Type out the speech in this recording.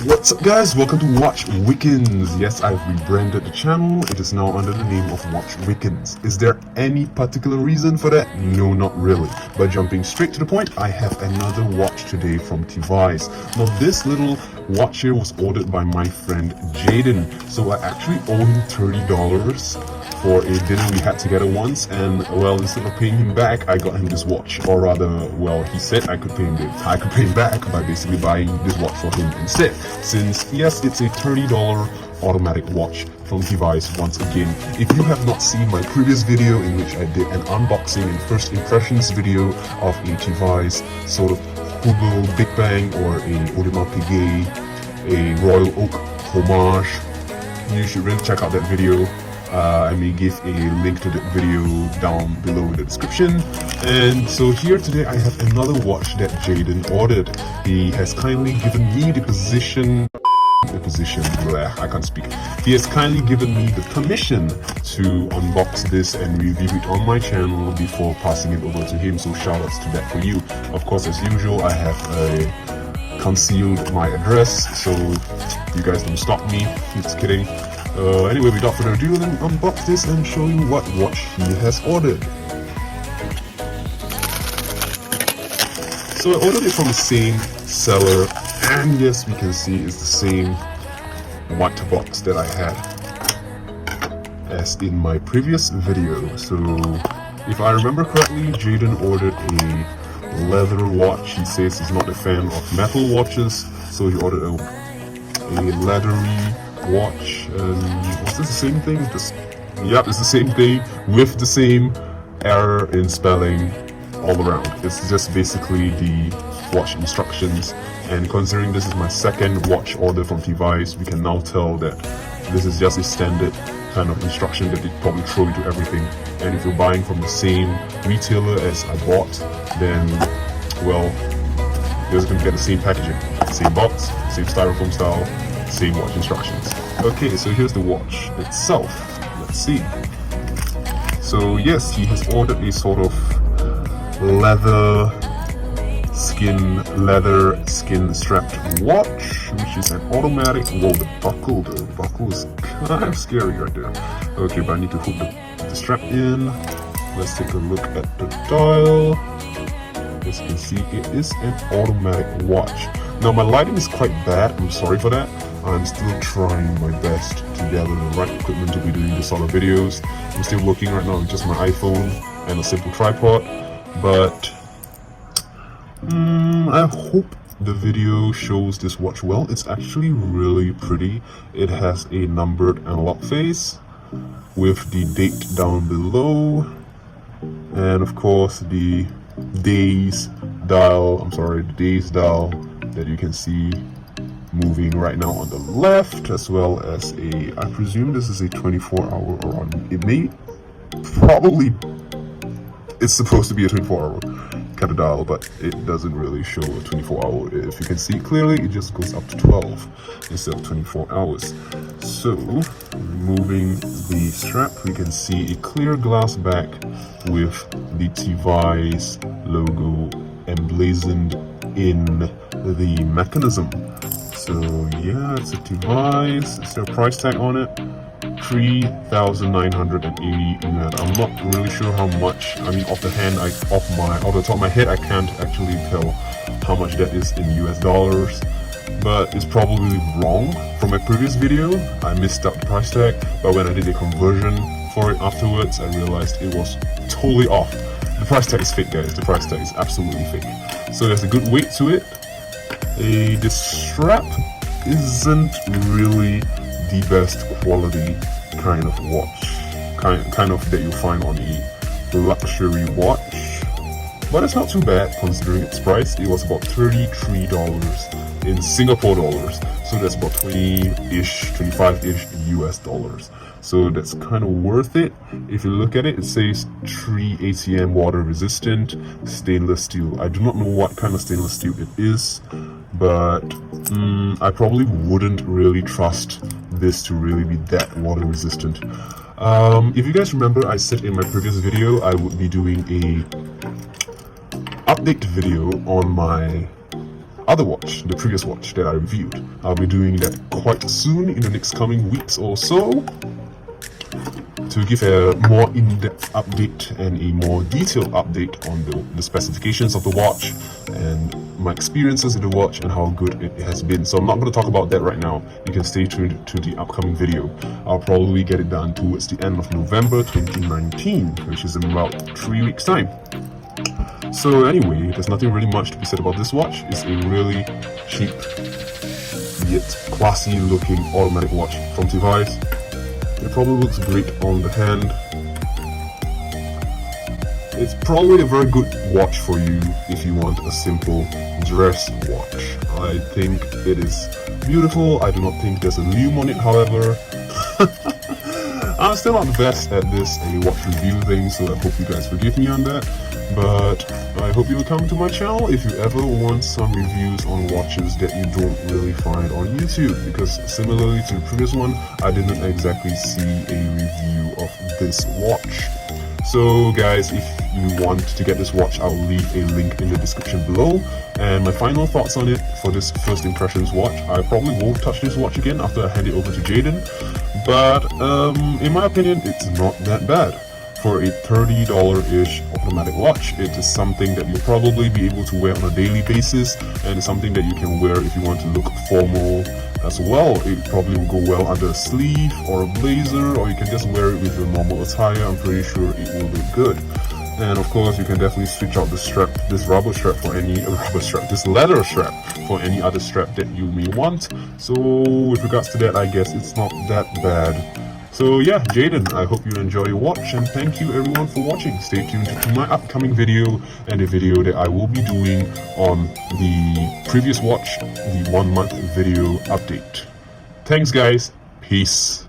What's up guys, welcome to Watch Wickens. Yes, I've rebranded the channel. It is now under the name of Watch Wickens. Is there any particular reason for that? No, not really. But jumping straight to the point, I have another watch today from Tevise. Now this little watch here was ordered by my friend Jaden. So I actually owe him $30 for a dinner we had together once, and well, instead of paying him back, I got him this watch. Or rather, well, he said I could pay him back by basically buying this watch for him instead. Since yes, it's a $30 automatic watch from Tevise once again. If you have not seen my previous video in which I did an unboxing and first impressions video of a Tevise sort of Hugo Big Bang or a Audemars Piguet, a Royal Oak homage, you should really check out that video. I may give a link to the video down below in the description. And so here today I have another watch that Jaden ordered. He has kindly given me the position, I can't speak. He has kindly given me the permission to unbox this and review it on my channel before passing it over to him. So shout outs to that for you. Of course, as usual, I have concealed my address, so you guys don't stop me. It's kidding. Anyway, without further ado, let me unbox this and show you what watch he has ordered. So I ordered it from the same seller, and yes, we can see it's the same white box that I had as in my previous video. So if I remember correctly, Jaden ordered a leather watch. He says he's not a fan of metal watches, so he ordered a leathery watch. And was this the same thing? Yep, it's the same thing with the same error in spelling all around. It's just basically the watch instructions, and considering this is my second watch order from Tevise, we can now tell that this is just a standard kind of instruction that they probably throw into everything. And if you're buying from the same retailer as I bought, then well, you're just going to get the same packaging, same box, same styrofoam style, same watch instructions. Okay, so here's the watch itself. Let's see. So yes, he has ordered a sort of leather skin strapped watch, which is an automatic. Whoa, the buckle is kind of scary right there. Okay, but I need to hook the strap in. Let's take a look at the dial. As you can see, it is an automatic watch. Now my lighting is quite bad, I'm sorry for that. I'm still trying my best to gather the right equipment to be doing this sort of videos. I'm still working right now with just my iPhone and a simple tripod, but I hope the video shows this watch well. It's actually really pretty. It has a numbered analog face with the date down below, and of course the days dial that you can see moving right now on the left, as well as I presume this is a 24-hour, or it's supposed to be a 24-hour kind of dial, but it doesn't really show a 24-hour. If you can see clearly, it just goes up to 12 instead of 24 hours. So removing the strap, we can see a clear glass back with the Tevise logo emblazoned in the mechanism. So yeah, it's a Tevise. Is there a price tag on it? 3,980 yuan. I'm not really sure how much. I mean, off the top of my head, I can't actually tell how much that is in US dollars. But it's probably wrong. From my previous video, I missed out the price tag. But when I did a conversion for it afterwards, I realized it was totally off. The price tag is fake, guys. The price tag is absolutely fake. So there's a good weight to it. The strap isn't really the best quality kind of watch, kind of that you find on a luxury watch, but it's not too bad considering its price. It was about $33 in Singapore dollars, so that's about 25-ish US dollars. So that's kind of worth it. If you look at it, it says 3 ATM water resistant stainless steel. I do not know what kind of stainless steel it is, but I probably wouldn't really trust this to really be that water resistant. If you guys remember, I said in my previous video I would be doing a update video on my other watch, the previous watch that I reviewed. I'll be doing that quite soon in the next coming weeks or so, to give a more in-depth update and a more detailed update on the specifications of the watch and my experiences with the watch and how good it has been. So I'm not going to talk about that right now. You can stay tuned to the upcoming video. I'll probably get it done towards the end of November 2019, which is in about 3 weeks time. So anyway, there's nothing really much to be said about this watch. It's a really cheap yet classy looking automatic watch from Tevise. It probably looks great on the hand. It's probably a very good watch for you if you want a simple dress watch. I think it is beautiful. I do not think there's a lume on it, however. I'm still not the best at this watch review thing, so I hope you guys forgive me on that. But I hope you'll come to my channel if you ever want some reviews on watches that you don't really find on YouTube, because similarly to the previous one, I didn't exactly see a review of this watch. So guys, if you want to get this watch, I'll leave a link in the description below. And my final thoughts on it for this first impressions watch, I probably won't touch this watch again after I hand it over to Jaden, but in my opinion, it's not that bad. For a $30-ish automatic watch, it is something that you'll probably be able to wear on a daily basis, and it's something that you can wear if you want to look formal as well. It probably will go well under a sleeve or a blazer, or you can just wear it with your normal attire. I'm pretty sure it will look good. And of course, you can definitely switch out the strap, this rubber strap for any this leather strap for any other strap that you may want. So with regards to that, I guess it's not that bad. So yeah, Jaden, I hope you enjoy your watch, and thank you everyone for watching. Stay tuned to my upcoming video and a video that I will be doing on the previous watch, the 1 month video update. Thanks guys, peace.